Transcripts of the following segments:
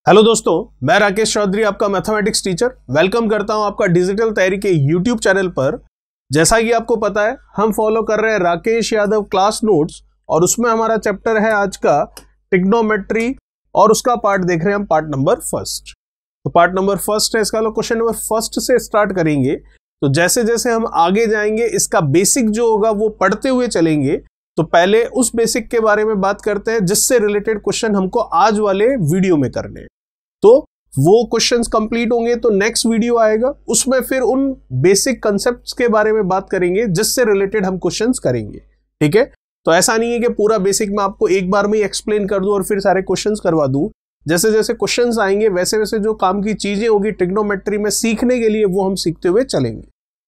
Hello दोस्तों, मैं राकेश चौधरी आपका मैथमेटिक्स टीचर वेलकम करता हूं आपका डिजिटल तैयारी के यूट्यूब चैनल पर। जैसा कि आपको पता है, हम फॉलो कर रहे हैं राकेश यादव क्लास नोट्स और उसमें हमारा चैप्टर है आज का ट्रिग्नोमेट्री और उसका पार्ट देख रहे हैं हम, पार्ट नंबर फर्स्ट। तो पार्ट नंबर फर्स्ट है, इसका क्वेश्चन नंबर फर्स्ट से स्टार्ट करेंगे। तो जैसे जैसे हम आगे जाएंगे इसका बेसिक जो होगा वो पढ़ते हुए चलेंगे। तो पहले उस बेसिक के बारे में बात करते हैं जिससे रिलेटेड क्वेश्चन हमको आज वाले वीडियो में करने हैं। तो वो क्वेश्चंस कंप्लीट होंगे तो नेक्स्ट वीडियो आएगा, उसमें फिर उन बेसिक कंसेप्ट्स के बारे में बात करेंगे जिससे रिलेटेड हम क्वेश्चंस करेंगे। ठीक है, तो ऐसा नहीं है कि पूरा बेसिक मैं आपको एक बार में ही एक्सप्लेन कर दूं और फिर सारे क्वेश्चंस करवा दूं। जैसे जैसे क्वेश्चंस आएंगे वैसे वैसे जो काम की चीजें होगी ट्रिग्नोमेट्री में सीखने के लिए वो हम सीखते हुए चलेंगे।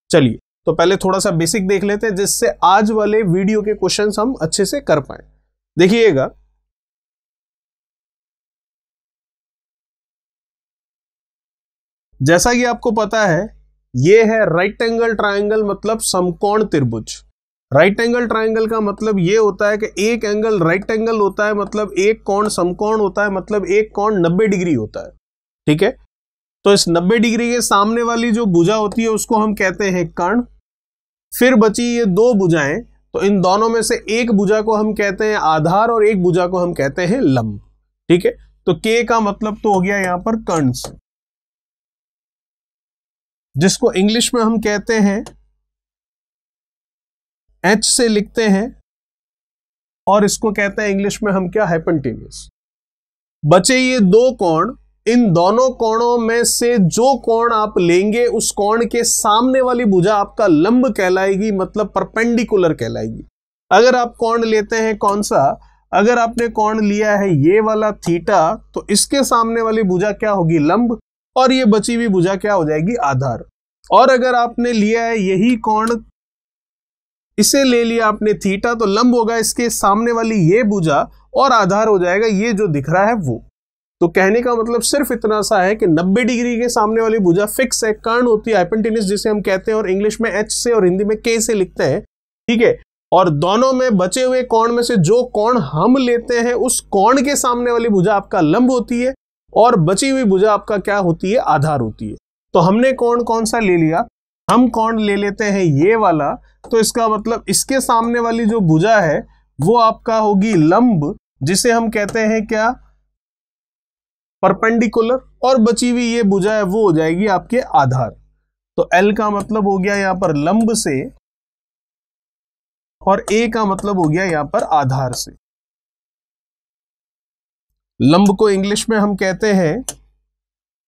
चलिए, तो पहले थोड़ा सा बेसिक देख लेते हैं जिससे आज वाले वीडियो के क्वेश्चंस हम अच्छे से कर पाए। देखिएगा, जैसा कि आपको पता है ये है राइट एंगल ट्रायंगल, मतलब समकोण त्रिभुज। राइट एंगल ट्रायंगल का मतलब ये होता है कि एक एंगल राइट एंगल होता है, मतलब एक कोण समकोण होता है, मतलब एक कोण 90 डिग्री होता है। ठीक है, तो इस 90 डिग्री के सामने वाली जो भुजा होती है उसको हम कहते हैं कर्ण। फिर बची ये दो भुजाएं, तो इन दोनों में से एक भुजा को हम कहते हैं आधार और एक भुजा को हम कहते हैं लंब। ठीक है, तो के का मतलब तो हो गया यहां पर कर्ण से, जिसको इंग्लिश में हम कहते हैं एच से लिखते हैं, और इसको कहते हैं इंग्लिश में हम क्या, हाइपोटेन्यूज। बचे ये दो कोण, इन दोनों कोणों में से जो कोण आप लेंगे उस कोण के सामने वाली भुजा आपका लंब कहलाएगी, मतलब परपेंडिकुलर कहलाएगी। अगर आप कोण लेते हैं कौन सा, अगर आपने कोण लिया है ये वाला थीटा, तो इसके सामने वाली भुजा क्या होगी, लंब, और ये बची हुई भुजा क्या हो जाएगी, आधार। और अगर आपने लिया है यही कोण, इसे ले लिया आपने थीटा, तो लंब होगा इसके सामने वाली ये भुजा और आधार हो जाएगा ये जो दिख रहा है वो। तो कहने का मतलब सिर्फ इतना सा है कि 90 डिग्री के सामने वाली भुजा फिक्स है, कर्ण होती है, हाइपोटेन्यूज जिसे हम कहते हैं, और इंग्लिश में एच से और हिंदी में के से लिखते हैं। ठीक है, और दोनों में बचे हुए कोण में से जो कोण हम लेते हैं उस कोण के सामने वाली भुजा आपका लंब होती है और बची हुई भुजा आपका क्या होती है, आधार होती है। तो हमने कोण कौन सा ले लिया, हम कोण ले लेते हैं ये वाला, तो इसका मतलब इसके सामने वाली जो भुजा है वो आपका होगी लंब, जिसे हम कहते हैं क्या, परपेंडिकुलर, और बची हुई ये भुजा है वो हो जाएगी आपके आधार। तो L का मतलब हो गया यहां पर लंब से और A का मतलब हो गया यहां पर आधार से। लंब को इंग्लिश में हम कहते हैं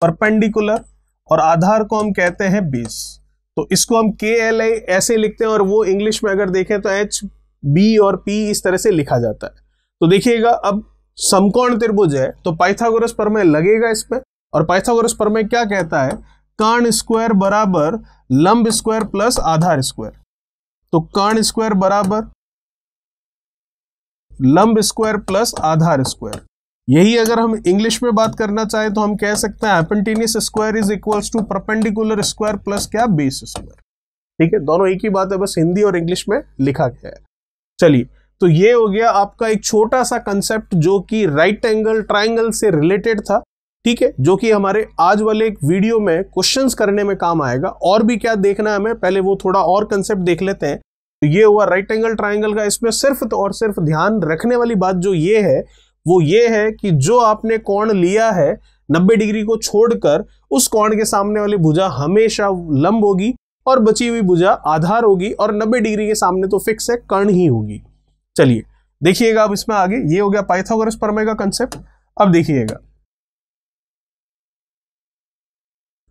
परपेंडिकुलर और आधार को हम कहते हैं बेस। तो इसको हम KLI ऐसे लिखते हैं और वो इंग्लिश में अगर देखें तो HB और P इस तरह से लिखा जाता है। तो देखिएगा, अब समकोण त्रिभुज है तो पाइथागोरस प्रमेय लगेगा इसमें, और पाइथागोरस प्रमेय क्या कहता है, कर्ण स्क्वायर बराबर लंब स्क्वायर प्लस आधार स्क्वायर। तो कर्ण स्क्वायर बराबर लंब स्क्वायर प्लस आधार स्क्वायर। यही अगर हम इंग्लिश में बात करना चाहें तो हम कह सकते हैं hypotenuse square is equals to perpendicular square plus क्या, बेस स्क्वायर। ठीक है, दोनों एक ही बात है, बस हिंदी और इंग्लिश में लिखा गया है। चलिए, तो ये हो गया आपका एक छोटा सा कंसेप्ट जो कि राइट एंगल ट्रायंगल से रिलेटेड था। ठीक है, जो कि हमारे आज वाले एक वीडियो में क्वेश्चंस करने में काम आएगा। और भी क्या देखना है हमें, पहले वो थोड़ा और कंसेप्ट देख लेते हैं। तो ये हुआ राइट एंगल ट्रायंगल का। इसमें सिर्फ तो और सिर्फ ध्यान रखने वाली बात जो ये है वो ये है कि जो आपने कोण लिया है 90 डिग्री को छोड़कर, उस कोण के सामने वाली भुजा हमेशा लंब होगी और बची हुई भुजा आधार होगी, और 90 डिग्री के सामने तो फिक्स है, कर्ण ही होगी। चलिए देखिएगा, अब इसमें आगे ये हो गया पाइथागोरस प्रमेय का कंसेप्ट। अब देखिएगा,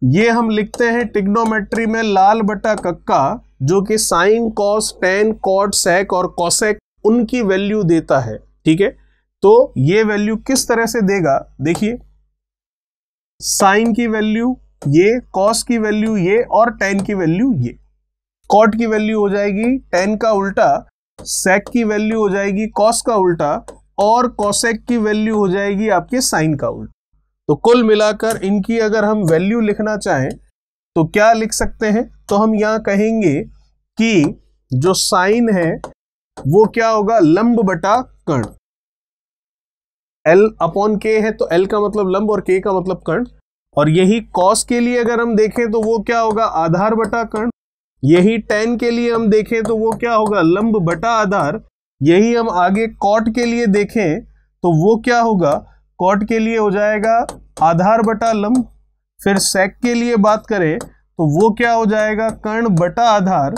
ये हम लिखते हैं ट्रिग्नोमेट्री में लाल बटा कक्का, जो कि साइन, कॉस, टेन, कॉट, सेक और कॉसेक उनकी वैल्यू देता है। ठीक है, तो ये वैल्यू किस तरह से देगा, देखिए, साइन की वैल्यू ये, कॉस की वैल्यू ये, और टेन की वैल्यू ये। कॉट की वैल्यू हो जाएगी टेन का उल्टा, सेक की वैल्यू हो जाएगी कॉस का उल्टा, और कॉसेक की वैल्यू हो जाएगी आपके साइन का उल्टा। तो कुल मिलाकर इनकी अगर हम वैल्यू लिखना चाहें तो क्या लिख सकते हैं, तो हम यहां कहेंगे कि जो साइन है वो क्या होगा, लंब बटा कर्ण। L अपॉन K है, तो L का मतलब लंब और K का मतलब कर्ण। और यही cos के लिए अगर हम देखें तो वो क्या होगा, आधार बटा कर्ण। यही tan के लिए हम देखें तो वो क्या होगा, लंब बटा आधार। यही हम आगे cot के लिए देखें तो वो क्या होगा, cot के लिए हो जाएगा आधार बटा लंब। फिर sec के लिए बात करें तो वो क्या हो जाएगा, कर्ण बटा आधार।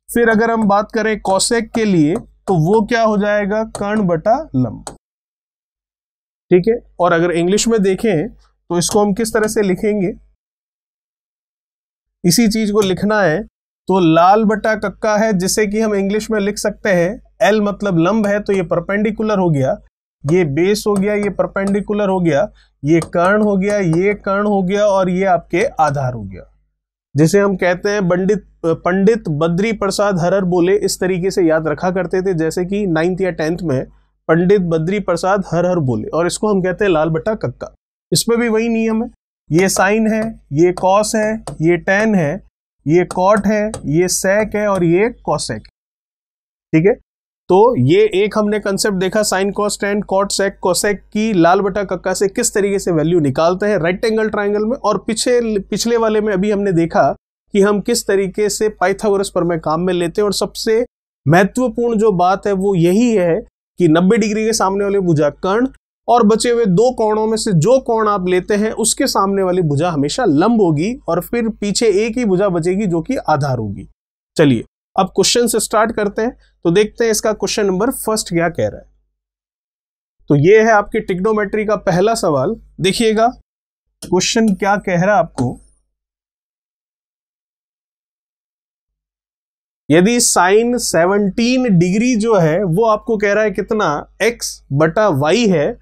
फिर अगर हम बात करें cosec के लिए तो वो क्या हो जाएगा, कर्ण बटा लंब। ठीक है, और अगर इंग्लिश में देखें तो इसको हम किस तरह से लिखेंगे, इसी चीज को लिखना है तो लाल बटा कक्का है, जिसे कि हम इंग्लिश में लिख सकते हैं L मतलब लंब है तो ये परपेंडिकुलर हो गया, ये बेस हो गया, ये परपेंडिकुलर हो गया, ये कर्ण हो गया, ये कर्ण हो गया, और ये आपके आधार हो गया, जिसे हम कहते हैं पंडित बद्री प्रसाद हरहर बोले। इस तरीके से याद रखा करते थे, जैसे कि 9th या 10th में पंडित बद्री प्रसाद हरहर बोले, और इसको हम कहते हैं लाल बटा कक्का। इसमें भी वही नियम है, ये साइन है, ये कॉस है, ये टैन है, ये कॉट है, ये सेक है, और ये कॉसेक। ठीक है, तो ये एक हमने कंसेप्ट देखा, sine cos tan cot sec cosec की लाल बटा कक्का से किस तरीके से वैल्यू निकालते हैं राइट एंगल ट्राइंगल में। और पिछले वाले में अभी हमने देखा कि हम किस तरीके से पाइथागोरस प्रमेय काम में लेते हैं। और सबसे महत्वपूर्ण जो बात है वो यही है कि 90 डिग्री के सामने वाली भुजा कर्ण, और बचे हुए दो कोणों में से जो कोण आप लेते हैं उसके सामने वाली भुजा हमेशा लंब होगी, और फिर पीछे एक ही भुजा बचेगी जो कि आधार होगी। चलिए अब क्वेश्चन से स्टार्ट करते हैं, तो देखते हैं इसका क्वेश्चन नंबर फर्स्ट क्या कह रहा है। तो ये है आपके ट्रिग्नोमेट्री का पहला सवाल। देखिएगा क्वेश्चन क्या कह रहा है आपको, यदि साइन 17 डिग्री जो है वो आपको कह रहा है कितना, x बटा y है,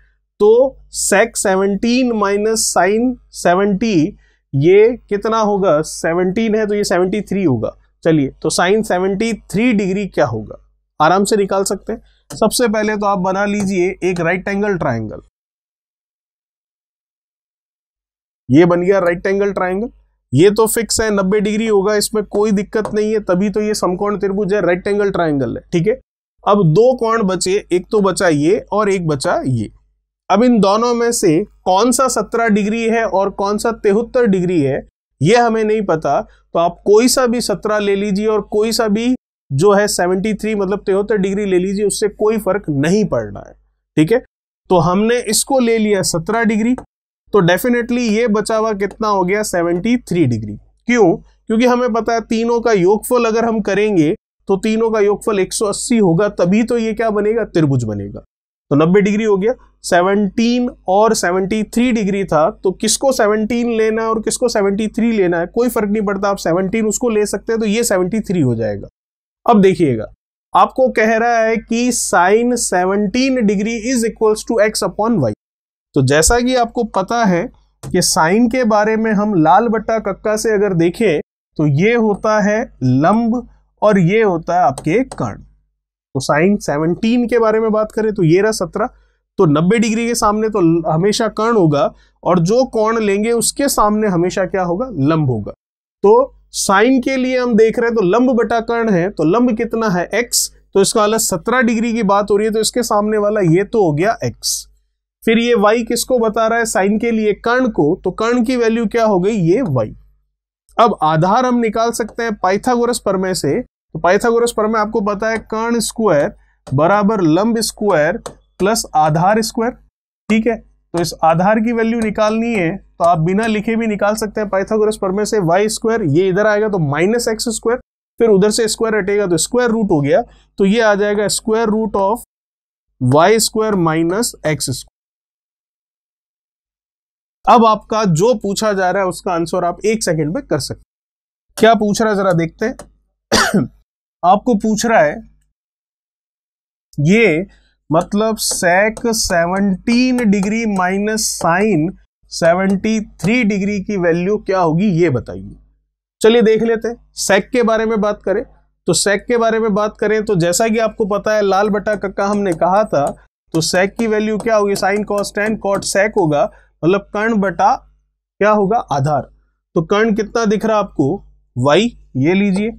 तो sec 17 माइनस साइन 70 ये कितना होगा, 17 है तो ये 73 होगा। चलिए तो साइन 73 डिग्री क्या होगा, आराम से निकाल सकते हैं। सबसे पहले तो आप बना लीजिए एक राइट एंगल ट्राइंगल, ये बन गया राइट एंगल ट्राइंगल। ये तो फिक्स है 90 डिग्री होगा, इसमें कोई दिक्कत नहीं है, तभी तो ये समकोण त्रिभुज है, राइट एंगल ट्राइंगल है। ठीक है, अब दो कोण बचे, एक तो बचा ये और एक बचा ये। अब इन दोनों में से कौन सा 17 डिग्री है और कौन सा 73 डिग्री है ये हमें नहीं पता, तो आप कोई सा भी 17 ले लीजिए और कोई सा भी जो है 73 मतलब 73 डिग्री ले लीजिए, उससे कोई फर्क नहीं पड़ना है। ठीक है, तो हमने इसको ले लिया 17 डिग्री, तो डेफिनेटली ये बचा हुआ कितना हो गया, 73 डिग्री। क्यों, क्योंकि हमें पता है तीनों का योगफल अगर हम करेंगे तो तीनों का योगफल 180 होगा, तभी तो ये क्या बनेगा, त्रिभुज बनेगा। तो 90 डिग्री हो गया, 17 और 73 डिग्री था, तो किसको 17 लेना है और किसको 73 लेना है कोई फर्क नहीं पड़ता, आप 17 उसको ले सकते हैं, तो ये 73 हो जाएगा। अब देखिएगा आपको कह रहा है कि sine 17 degree is equals to x upon y। तो जैसा कि आपको पता है कि साइन के बारे में हम लाल बट्टा कक्का से अगर देखें तो ये होता है लंब और ये होता है आपके कर्ण। तो साइन 17 के बारे में बात करें तो ये रहा 17, तो 90 डिग्री के सामने तो हमेशा कर्ण होगा, और जो कोण लेंगे उसके सामने हमेशा क्या होगा, लंब होगा। तो साइन के लिए हम देख रहे हैं तो लंब बटा कर्ण है, तो लंब कितना है x, तो इसका वाला 17 डिग्री की बात हो रही है, तो इसके सामने वाला ये तो हो गया x। फिर ये y किसको बता रहा है, साइन के लिए कर्ण को, तो कर्ण की वैल्यू क्या हो गई, ये y। अब आधार हम निकाल सकते हैं पाइथागोरस प्रमेय से, तो पाइथागोरस प्रमेय आपको पता है कर्ण स्क्वायर बराबर लंब स्क्वायर प्लस आधार स्क्वायर। ठीक है, तो इस आधार की वैल्यू निकालनी है तो आप बिना लिखे भी निकाल सकते हैं पाइथागोरस प्रमेय से। वाई स्क्वायर ये इधर आएगा तो माइनस एक्स स्क्वायर, फिर उधर से स्क्वायर हटेगा तो स्क्वायर रूट हो गया, तो ये आ जाएगा square root of y square minus x square. अब आपका जो पूछा जा रहा है उसका आंसर आप 1 सेकंड में कर सकते हैं। क्या पूछ रहा है जरा देखते हैं। आपको पूछ रहा है ये मतलब सेक 17 डिग्री माइनस साइन 73 डिग्री की वैल्यू क्या होगी ये बताइए। चलिए देख लेते हैं। सेक के बारे में बात करें तो सेक के बारे में बात करें तो जैसा कि आपको पता है लाल बटा कक्का हमने कहा था, तो सेक की वैल्यू क्या होगी, sine cos tan cot sec होगा, मतलब कर्ण बटा क्या होगा, आधार। तो कर्ण कितना दिख रहा है आपको, y, ये लीजिए।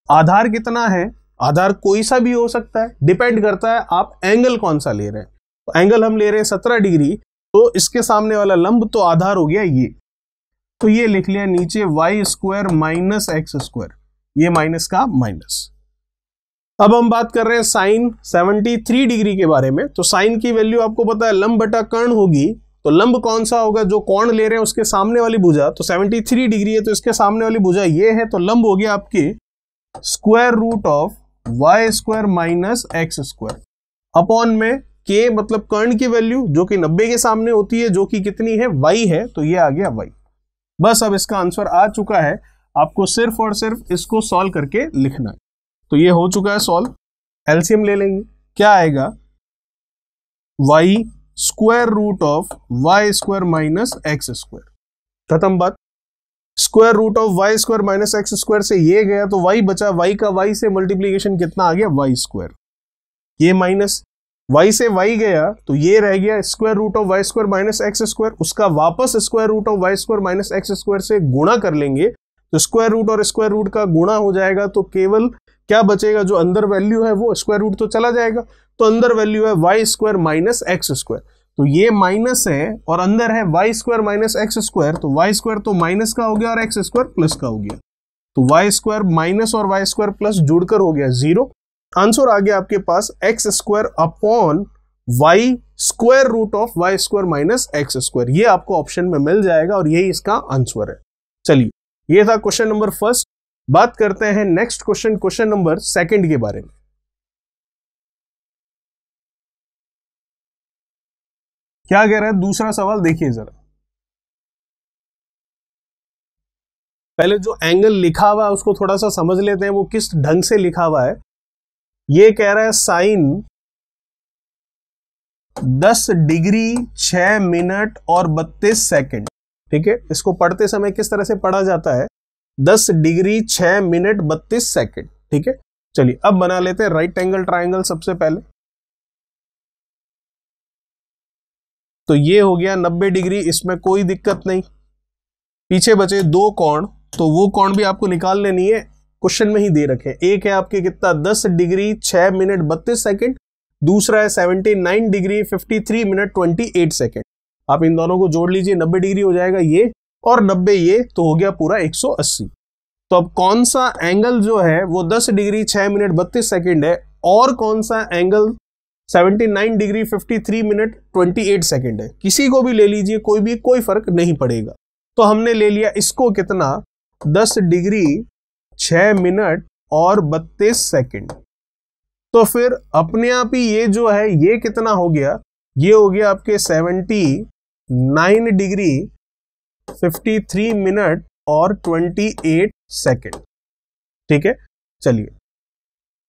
आधार कितना है, आधार कोई सा भी हो सकता है, डिपेंड करता है आप एंगल कौन सा ले रहे हैं। तो एंगल हम ले रहे हैं 17 डिग्री, तो इसके सामने वाला लंब तो आधार हो गया ये, तो ये लिख लिया नीचे y square minus x square, ये माइनस का माइनस। अब हम बात कर रहे हैं साइन 73 डिग्री के बारे में। तो साइन की वैल्यू आपको पता है लंब बटा कर्ण होगी, तो लंब कौन सा होगा, जो कोण ले रहे हैं उसके सामने वाली भुजा, तो 73 डिग्री है तो इसके सामने वाली भुजा ये है, तो लंब हो गया आपके square root of y square minus x square upon में के मतलब कर्ण की वैल्यू जो कि 90 के सामने होती है, जो कि कितनी है, y है, तो ये आ गया y। बस अब इसका आंसर आ चुका है, आपको सिर्फ और सिर्फ इसको सॉल्व करके लिखना है। तो ये हो चुका है सॉल्व, एलसीएम ले लेंगे, क्या आएगा, y square root of y square minus x square, खत्म बात। Square root of y square minus x square से ये गया तो y बचा, y का y से मल्टीप्लीकेशन कितना आ गया, y स्क्वायर, ये माइनस y से y गया तो ये रह गया square root of y square minus x square, उसका वापस square root of y square minus x square से गुणा कर लेंगे, तो स्क्वायर रूट और स्क्वायर रूट का गुणा हो जाएगा, तो केवल क्या बचेगा, जो अंदर वैल्यू है वो स्क्वायर रूट तो चला जाएगा, तो अंदर वैल्यू है y square minus x square, तो ये माइनस है और अंदर है y square minus x square, तो वाई स्क्वायर तो माइनस का हो गया और एक्स स्क्वायर प्लस का हो गया, तो वाई स्क्वायर माइनस और वाई स्क्वायर प्लस जुड़कर हो गया 0। आंसर आ गया आपके पास x square upon y square root of y square minus x square, ये आपको ऑप्शन में मिल जाएगा और यही इसका आंसर है। चलिए, ये था क्वेश्चन नंबर फर्स्ट। बात करते हैं next question, question number second के बारे में। क्या कह रहा है दूसरा सवाल, देखिए जरा, पहले जो एंगल लिखा हुआ है उसको थोड़ा सा समझ लेते हैं, वो किस ढंग से लिखा हुआ है। ये कह रहा है साइन 10 डिग्री 6 मिनट और 32 सेकंड, ठीक है। इसको पढ़ते समय किस तरह से पढ़ा जाता है, 10 डिग्री 6 मिनट 32 सेकंड, ठीक है। चलिए अब बना लेते हैं राइट एंगल ट्राइंगल सबसे पहले। तो ये हो गया 90 डिग्री, इसमें कोई दिक्कत नहीं। पीछे बचे दो कोण, तो वो कोण भी आपको निकाल लेनी है, क्वेश्चन में ही दे रखे। एक है आपके कितना, 10 डिग्री 6 मिनट 32 सेकंड, दूसरा है 79 डिग्री 53 मिनट 28 सेकंड। आप इन दोनों को जोड़ लीजिए, 90 डिग्री हो जाएगा ये और 90 ये, तो हो गया पूरा 180। तो अब कौन सा एंगल जो है वो 10 डिग्री 6 मिनट 32 सेकंड है और कौन सा एंगल 79 डिग्री 53 मिनट 28 सेकंड है, किसी को भी ले लीजिए, कोई फर्क नहीं पड़ेगा। तो हमने ले लिया इसको कितना, 10 डिग्री 6 मिनट और 32 सेकंड। तो फिर अपने आप ही ये जो है ये कितना हो गया, ये हो गया आपके 79 डिग्री 53 मिनट और 28 सेकंड, ठीक है। चलिए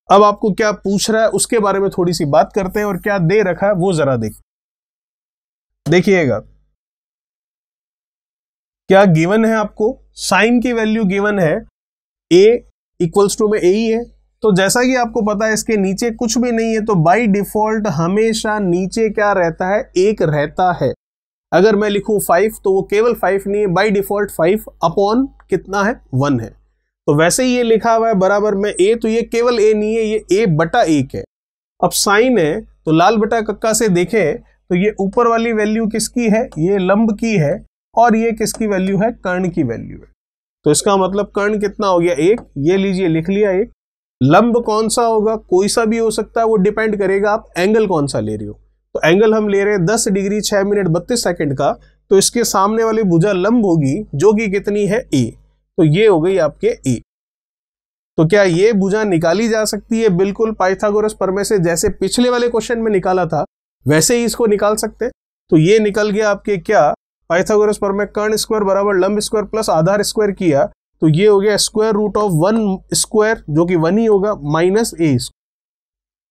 अब आपको क्या पूछ रहा है उसके बारे में थोड़ी सी बात करते हैं, और क्या दे रखा है वो जरा देखिएगा। क्या गिवन है आपको, साइन की वैल्यू गिवन है a इक्वल्स टू में a ही है, तो जैसा कि आपको पता है इसके नीचे कुछ भी नहीं है, तो बाय डिफॉल्ट हमेशा नीचे क्या रहता है, 1 रहता है। अगर मैं लिखूं 5 तो वो केवल 5 नहीं है, बाय डिफॉल्ट 5 अपॉन कितना है, 1 है। तो वैसे ही ये लिखा हुआ है बराबर में a, तो ये केवल a नहीं है, ये a बटा 1 है। अब साइन है तो लाल बटा कक्का से देखें तो ये ऊपर वाली वैल्यू किसकी है, ये लंब की है, और ये किसकी वैल्यू है, कर्ण की वैल्यू है। तो इसका मतलब कर्ण कितना हो गया, 1, ये लीजिए लिख लिया 1। लंब कौन सा होगा, कोई सा भी हो सकता है, वो डिपेंड करेगा आप एंगल कौन सा ले रहे हो। तो एंगल हम ले रहे हैं 10 डिग्री 6 मिनट 32 सेकंड का, तो इसके सामने वाली भुजा लंब होगी जो कि कितनी है, a, तो ये हो गई आपके a। तो क्या ये भुजा निकाली जा सकती है, बिल्कुल पाइथागोरस प्रमेय से, जैसे पिछले वाले क्वेश्चन में निकाला था वैसे ही इसको निकाल सकते हैं। तो ये निकल गया आपके क्या, पाइथागोरस प्रमेय कर्ण स्क्वायर बराबर लंब स्क्वायर प्लस आधार स्क्वायर किया, तो ये हो गया स्क्वायर रूट ऑफ 1 स्क्वायर जो कि 1 ही होगा माइनस a,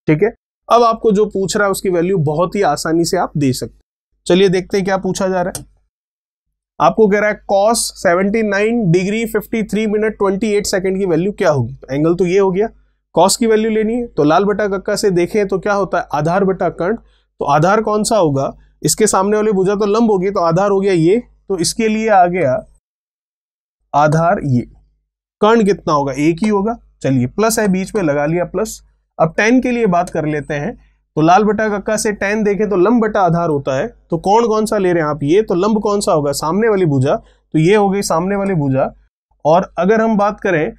ठीक है। अब आपको जो पूछ रहा है उसकी वैल्यू बहुत ही आसानी से आप दे सकते हैं। चलिए देखते हैं क्या पूछा जा रहा है। आपको कह रहा है cos 79 डिग्री 53 मिनट 28 सेकंड की वैल्यू क्या होगी। तो एंगल तो ये हो गया, cos की वैल्यू लेनी है, तो लाल बटा कक्का से देखें तो क्या होता है, आधार बटा कर्ण। तो आधार कौन सा होगा, इसके सामने वाली भुजा तो लंब होगी, तो आधार हो गया ये, तो इसके लिए आ गया आधार ये। कर्ण कितना होगा, 1 ही होगा। चलिए प्लस है बीच में, लगा लिया प्लस। अब tan के लिए बात कर लेते हैं, तो लाल बटा कक्का से tan देखें तो लंब बटा आधार होता है। तो कोण कौन सा ले रहे हैं आप, ये, तो लंब कौन सा होगा, सामने वाली भुजा, तो ये हो गई सामने वाली भुजा। और अगर हम बात करें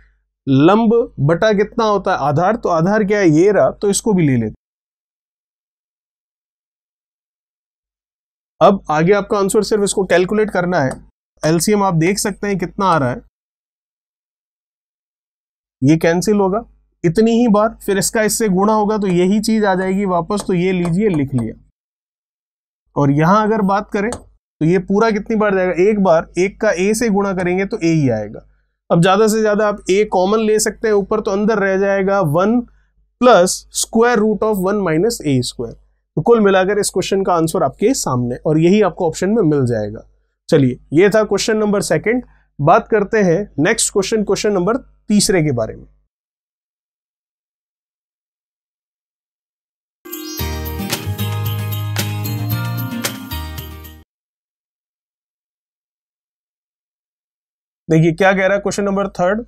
लंब बटा कितना होता है आधार, तो आधार क्या है, ये रहा, तो इसको भी ले लेते। अब आगे आपका आंसर सिर्फ इसको कैलकुलेट करना है। एलसीएम आप देख सकते हैं कितना आ रहा है, ये कैंसिल होगा इतनी ही बार, फिर इसका इससे गुणा होगा तो यही चीज आ जाएगी वापस, तो ये लीजिए लिख लिया। और यहां अगर बात करें तो ये पूरा कितनी बार जाएगा, एक बार, एक का ए से गुणा करेंगे तो ए ही आएगा। अब ज्यादा से ज्यादा आप ए कॉमन ले सकते हैं ऊपर, तो अंदर रह जाएगा 1 plus square root of 1 minus a square. तो कुल मिलाकर इस क्वेश्चन का आंसर आपके सामने, और यही आपको ऑप्शन में मिल जाएगा। चलिए, ये था क्वेश्चन नंबर 2। बात करते हैं नेक्स्ट क्वेश्चन, क्वेश्चन नंबर 3 के बारे में। देखिए क्या कह रहा है question number 3।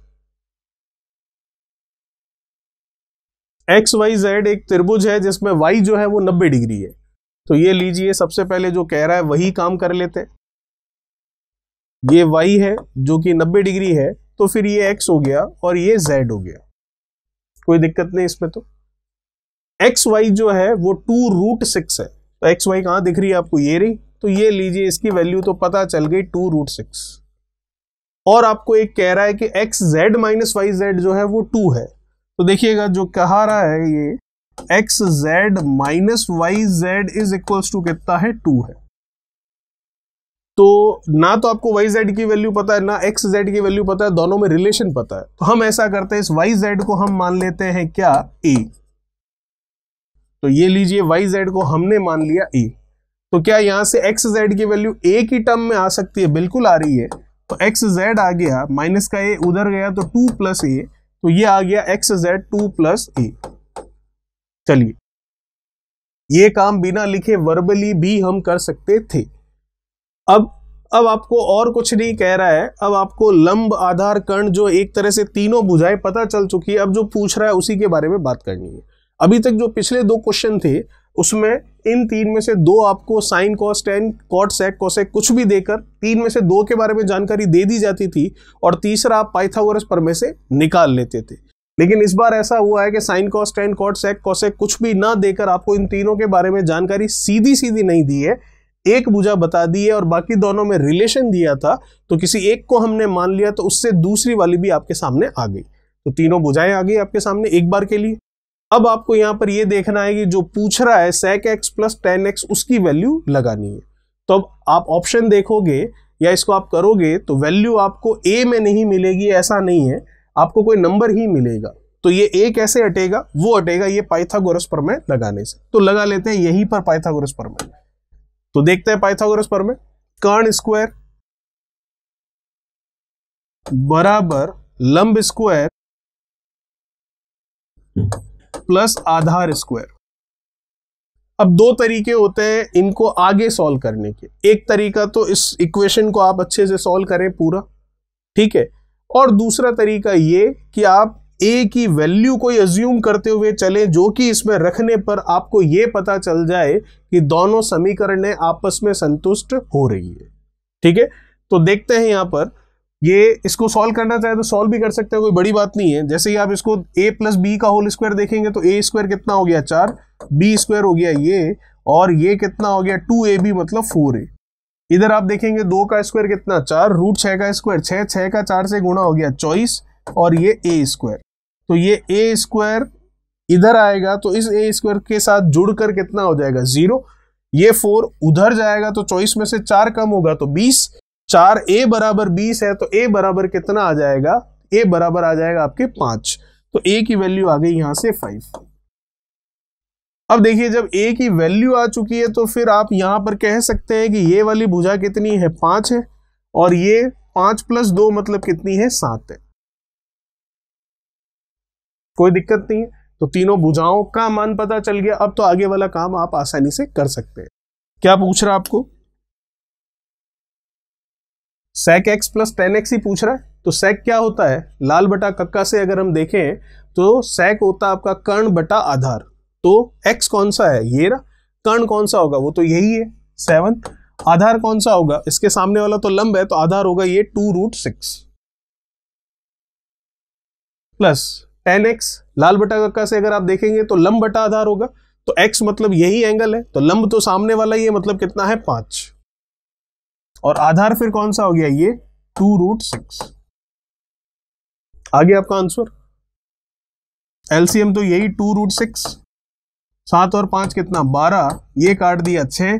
X Y Z एक त्रिभुज है जिसमें y जो है वो 90 डिग्री है। तो ये लीजिए, सबसे पहले जो कह रहा है वही काम कर लेते हैं। ये y है जो कि 90 डिग्री है, तो फिर ये x हो गया और ये z हो गया, कोई दिक्कत नहीं इसमें। तो एक्स वाई जो है वो 2√6 है। तो एक्स वाई कहां दिख रही है आपको, ये रही, तो ये लीजिए, इसकी वैल्यू तो पता चल गई 2√6। और आपको एक कह रहा है कि X Z minus Y Z जो है वो 2 है। तो देखिएगा जो कहा रहा है ये X Z minus Y Z is equals to कितना है, 2 है। तो ना तो आपको वाई जेड की वैल्यू पता है ना एक्स जेड की वैल्यू पता है, दोनों में रिलेशन पता है। तो हम ऐसा करते हैं, इस वाई जेड को हम मान लेते हैं क्या, ए। तो ये लीजिए वाई जेड को हमने मान लिया ए। तो क्या यहां से एक्स जेड की वैल्यू ए की टर्म में आ सकती है, बिल्कुल आ रही है। तो एक्स जेड आ गया, माइनस का ए उधर गया तो 2 प्लस ए, तो ये आ गया एक्स जेड 2 प्लस ए। चलिए, ये काम बिना लिखे वर्बली भी हम कर सकते थे। अब आपको और कुछ नहीं कह रहा है, अब आपको लंब आधार कर्ण जो एक तरह से तीनों भुजाएं पता चल चुकी है। अब जो पूछ रहा है उसी के बारे में बात करनी है। अभी तक जो पिछले 2 क्वेश्चन थे उसमें इन 3 में से 2 आपको sine cos tan cot sec cosec कुछ भी देकर 3 में से 2 के बारे में जानकारी दे दी जाती थी, और तीसरा आप पाइथागोरस प्रमेय से निकाल लेते थे। लेकिन इस बार ऐसा हुआ है कि sine cos tan cot sec cosec कुछ भी ना देकर आपको इन तीनों के बारे में जानकारी सीधी सीधी नहीं दी है, एक भुजा बता दी है और बाकी दोनों में रिलेशन दिया था। तो किसी एक को हमने मान लिया तो उससे दूसरी वाली भी आपके सामने आ गई। तो तीनों भुजाएं आ गई आपके सामने एक बार के लिए। अब आपको यहां पर यह देखना है कि जो पूछ रहा है sec x plus tan x उसकी वैल्यू लगानी है। तो अब आप ऑप्शन देखोगे या इसको आप करोगे तो वैल्यू आपको a में नहीं मिलेगी, ऐसा नहीं है, आपको कोई नंबर ही मिलेगा। तो ये a कैसे हटेगा, वो हटेगा ये पाइथागोरस प्रमेय लगाने से। तो लगा लेते हैं यहीं पर पाइथागोरस प्रमेय। तो देखते हैं पाइथागोरस प्रमेय। कर्ण स्क्वायर बराबर लंब स्क्वायर प्लस आधार स्क्वायर। अब 2 तरीके होते हैं इनको आगे सॉल्व करने के। एक तरीका तो इस इक्वेशन को आप अच्छे से सॉल्व करें पूरा, ठीक है, और दूसरा तरीका ये कि आप a की वैल्यू को अज्यूम करते हुए चले, जो कि इसमें रखने पर आपको ये पता चल जाए कि दोनों समीकरणें आपस में संतुष्ट हो रही है। ठीक है, तो देखते हैं यहां पर, ये इसको सॉल्व करना चाहे तो सॉल्व भी कर सकते हैं, कोई बड़ी बात नहीं है। जैसे ही आप इसको a प्लस बी का होल स्क्वायर देखेंगे तो a स्क्वायर कितना हो गया 4, b स्क्वायर हो गया ये, और ये कितना हो गया 2ab मतलब 4a। इधर आप देखेंगे 2 का स्क्वायर कितना 4, रूट 6 का स्क्वायर 6, 6 का 4 से गुणा हो गया 24, और ये a स्क्वायर। तो ये a स्क्वायर इधर आएगा तो इस a स्क्वायर के साथ जुड़कर कितना हो जाएगा 0, ये 4 उधर जाएगा तो 24 में से 4 कम होगा तो 20, 4a बराबर 20 है तो a बराबर कितना आ जाएगा, a बराबर आ जाएगा आपके 5। तो a की वैल्यू आ गई यहां से 5। अब देखिए जब a की वैल्यू आ चुकी है तो फिर आप यहां पर कह सकते हैं कि ये वाली भुजा कितनी है 5 है, और ये 5 + 2 मतलब कितनी है 7 है। कोई दिक्कत नहीं है, तो तीनों भुजाओं का मान पता चल गया। अब तो आगे वाला काम आप आसानी से कर सकते हैं। क्या पूछ रहा है आपको, sec x plus tan x ही पूछ रहा है। तो sec क्या होता है, लाल बटा कक्का से अगर हम देखें तो sec होता है आपका कर्ण बटा आधार। तो x कौन सा है, ये रहा। कर्ण कौन सा होगा, वो तो यही है 7। आधार कौन सा होगा, इसके सामने वाला तो लंब है, तो आधार होगा ये 2√6 प्लस 10x। लाल बटा कक्का से अगर आप देखेंगे तो लंब बटा आधार होगा, तो x मतलब यही एंगल है, तो लंब तो सामने वाला ही है, मतलब कितना है 5, और आधार फिर कौन सा हो गया, ये 2√6। आगे आपका आंसर, एलसीएम तो यही 2√6, 7 और 5 कितना 12, ये काट दिया 6,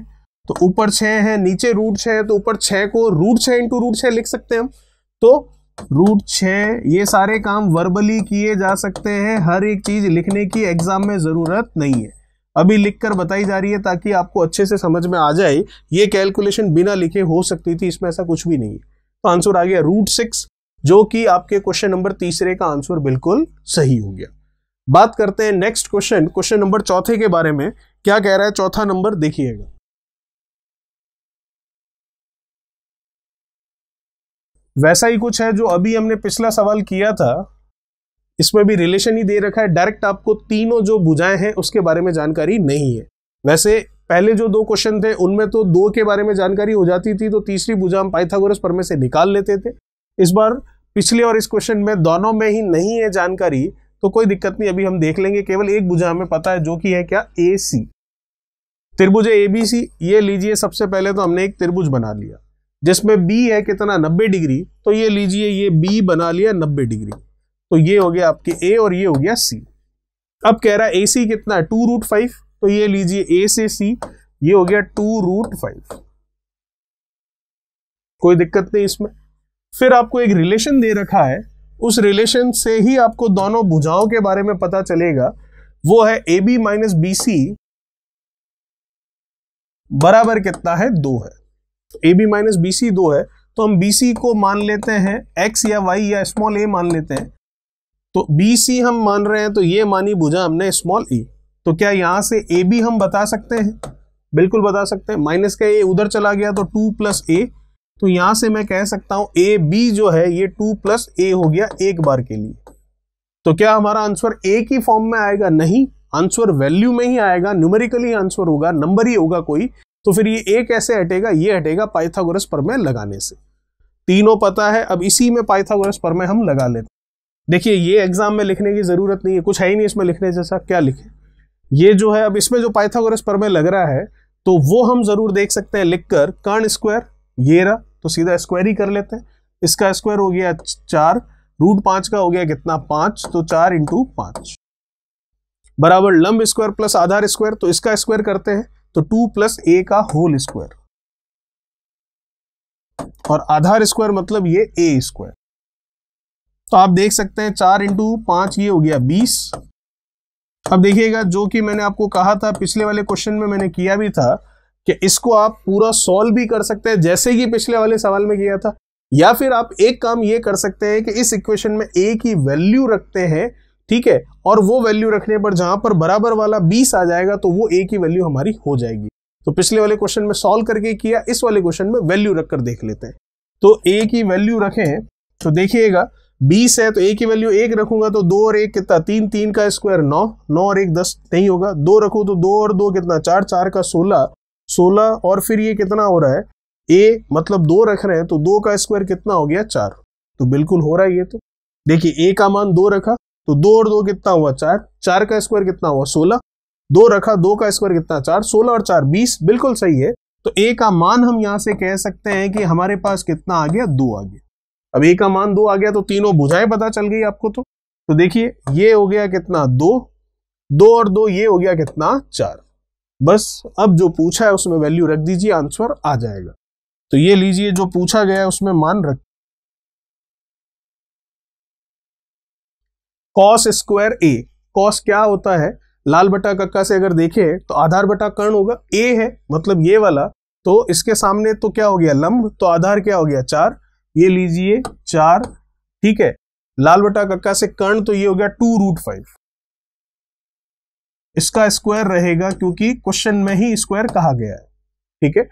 तो ऊपर 6 है नीचे √6 है, तो ऊपर 6 को √6 इंटू √6 लिख सकते हैं हम। तो √6, ये सारे काम वर्बली किए जा सकते हैं, हर एक चीज लिखने की एग्जाम में जरूरत नहीं है, अभी लिखकर बताई जा रही है ताकि आपको अच्छे से समझ में आ जाए। ये कैलकुलेशन बिना लिखे हो सकती थी, इसमें ऐसा कुछ भी नहीं है। तो आंसर आ गया √6, जो कि आपके क्वेश्चन नंबर 3 का आंसर बिल्कुल सही हो गया। बात करते हैं नेक्स्ट क्वेश्चन, क्वेश्चन नंबर 4 के बारे में। क्या कह रहा है चौथा नंबर, देखिएगा। वैसा ही कुछ है जो अभी हमने पिछला सवाल किया था, इसमें भी रिलेशन ही दे रखा है, डायरेक्ट आपको तीनों जो भुजाएं हैं उसके बारे में जानकारी नहीं है। वैसे पहले जो 2 क्वेश्चन थे उनमें तो 2 के बारे में जानकारी हो जाती थी, तो तीसरी भुजा हम पाइथागोरस प्रमेय से निकाल लेते थे। इस बार पिछले और इस क्वेश्चन में दोनों में ही नहीं है जानकारी, तो कोई दिक्कत नहीं, अभी हम देख लेंगे। केवल एक भुजा हमें पता है, जो कि है क्या, AC। त्रिभुज ABC, ये लीजिए, सबसे पहले तो हमने एक त्रिभुज बना लिया जिसमें B है कितना 90 डिग्री, तो ये लीजिए ये B बना लिया 90 डिग्री, तो ये हो गया आपके A और ये हो गया C। अब कह रहा है AC कितना है 2√5, तो ये लीजिए A से C, ये हो गया 2√5, कोई दिक्कत नहीं इसमें। फिर आपको एक रिलेशन दे रखा है, उस रिलेशन से ही आपको दोनों भुजाओं के बारे में पता चलेगा, वो है AB माइनस BC बराबर कितना है, 2 है। AB माइनस BC 2 है, तो हम BC को मान लेते हैं X या Y या स्मॉल a मान लेते हैं, तो BC हम मान रहे हैं, तो ये मानी भुजा हमने स्मॉल a। तो क्या यहां से AB हम बता सकते हैं, बिल्कुल बता सकते हैं, माइनस का a उधर चला गया तो 2 + a, तो यहां से मैं कह सकता हूं AB जो है ये 2 + a हो गया एक बार के लिए। तो क्या हमारा आंसर a की फॉर्म में आएगा, नहीं, आंसर वैल्यू में ही आएगा, न्यूमेरिकली आंसर होगा, नंबर ही होगा कोई। तो फिर ये a कैसे हटेगा, ये हटेगा पाइथागोरस प्रमेय लगाने से। तीनों पता है, अब इसी में पाइथागोरस प्रमेय हम लगा लेते हैं। देखिए ये एग्जाम में लिखने की जरूरत नहीं है, कुछ है ही नहीं इसमें लिखने जैसा, क्या लिखे, ये जो है अब इसमें जो पाइथागोरस प्रमेय लग रहा है तो वो हम जरूर देख सकते हैं लिखकर, कर्ण स्क्वायर ये रहा, तो सीधा स्क्वायर ही कर लेते हैं। इसका स्क्वायर हो गया 4, √5 का हो गया कितना 5, तो 4 × 5 बराबर लंब स्क्वायर प्लस आधार स्क्वायर, तो इसका स्क्वायर करते हैं, तो 2 + a का होल स्क्वायर, और आधार स्क्वायर मतलब ये a स्क्वायर। तो आप देख सकते हैं 4 × 5 ये हो गया 20। अब देखिएगा, जो कि मैंने आपको कहा था पिछले वाले क्वेश्चन में मैंने किया भी था, कि इसको आप पूरा सॉल्व भी कर सकते हैं जैसे कि पिछले वाले सवाल में किया था, या फिर आप एक काम ये कर सकते हैं कि इस इक्वेशन में a की वैल्यू रखते हैं, ठीक है, और वो वैल्यू रखने पर जहां पर बराबर वाला 20 आ जाएगा तो वो a की वैल्यू हमारी हो जाएगी। तो पिछले वाले क्वेश्चन में सॉल्व करके किया, इस वाले क्वेश्चन में वैल्यू रखकर देख लेते हैं। तो a की वैल्यू रखें, तो देखिएगा 20 है, तो a की वैल्यू 1 रखूंगा तो 2 और 1 कितना 3, 3 का स्क्वायर 9, 9 और 1 10 नहीं होगा, 2 रखूं तो 2 और 2 कितना 4, 4 का 16, 16 और फिर ये कितना हो रहा है, a मतलब 2 रख रहे हैं, तो 2 का स्क्वायर कितना हो गया 4, तो बिल्कुल हो रहा है ये। तो देखिए a का मान 2 रखा, तो 2 और 2 कितना हुआ 4, 4 का स्क्वायर कितना हुआ 16, 2 रखा, 2 का स्क्वायर कितना 4, 16 और 4 20, बिल्कुल सही है। तो a का मान हम यहां से कह सकते हैं कि हमारे पास कितना आ गया, 2 आ गया। अब a का मान 2 आ गया, तो तीनों भुजाएं पता चल गई आपको। तो देखिए ये हो गया कितना 2, 2 और 2 ये हो गया कितना 4। बस अब जो पूछा है उसमें वैल्यू रख दीजिए, आंसर आ जाएगा। तो ये लीजिए जो पूछा गया है उसमें मान रख, कॉस स्क्वायर a, कॉस क्या होता है, लाल बटा कक्का से अगर देखें तो आधार बटा कर्ण होगा, a है मतलब ये वाला, तो इसके सामने तो क्या हो गया लंब, तो आधार क्या हो गया 4, ये लीजिए 4, ठीक है, लाल बटा कक्का से कर्ण, तो ये हो गया 2√5, इसका स्क्वायर रहेगा क्योंकि क्वेश्चन में ही स्क्वायर कहा गया है, ठीक है।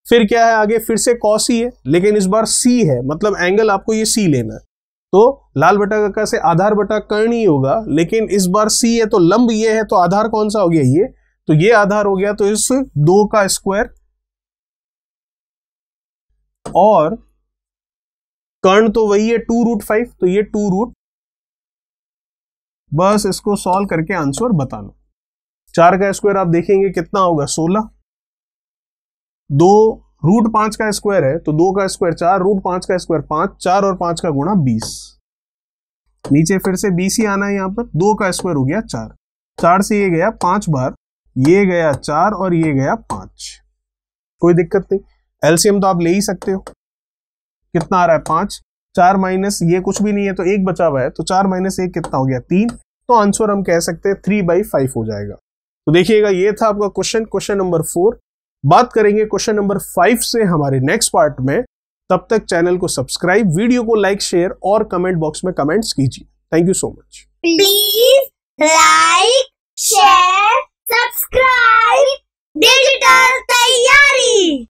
फिर क्या है आगे, फिर से कॉस ही है, लेकिन इस बार c है, मतलब एंगल आपको ये c लेना है, तो लाल बटा का से आधार बटा कर्ण ही होगा, लेकिन इस बार सी है तो लंब ये है, तो आधार कौन सा हो गया ये, तो ये आधार हो गया, तो इस 2 का स्क्वायर, और कर्ण तो वही है 2√5, तो ये 2 बस इसको सॉल्व करके आंसर बताना। 4 का स्क्वायर आप देखेंगे कितना होगा 16, 2√5 का स्क्वायर है तो 2 का स्क्वायर 4, √5 का स्क्वायर 5, 4 और 5 का गुणा 20। नीचे फिर से 20 ही आना है, यहां पर 2 का स्क्वायर हो गया 4, 4 से ये गया 5 बार, ये गया 4 और ये गया 5, कोई दिक्कत नहीं। एलसीएम तो आप ले ही सकते हो, कितना आ रहा है 5, 4 माइनस ये कुछ भी नहीं है तो 1 बचा हुआ है, तो 4 माइनस 1 कितना हो गया 3, तो आंसर हम कह सकते हैं 3/5 हो जाएगा। तो देखिएगा ये था आपका क्वेश्चन नंबर 4। बात करेंगे क्वेश्चन नंबर 5 से हमारे नेक्स्ट पार्ट में। तब तक चैनल को सब्सक्राइब, वीडियो को लाइक, शेयर और कमेंट बॉक्स में कमेंट्स कीजिए। Thank you so much. Please like, share, subscribe digital तैयारी।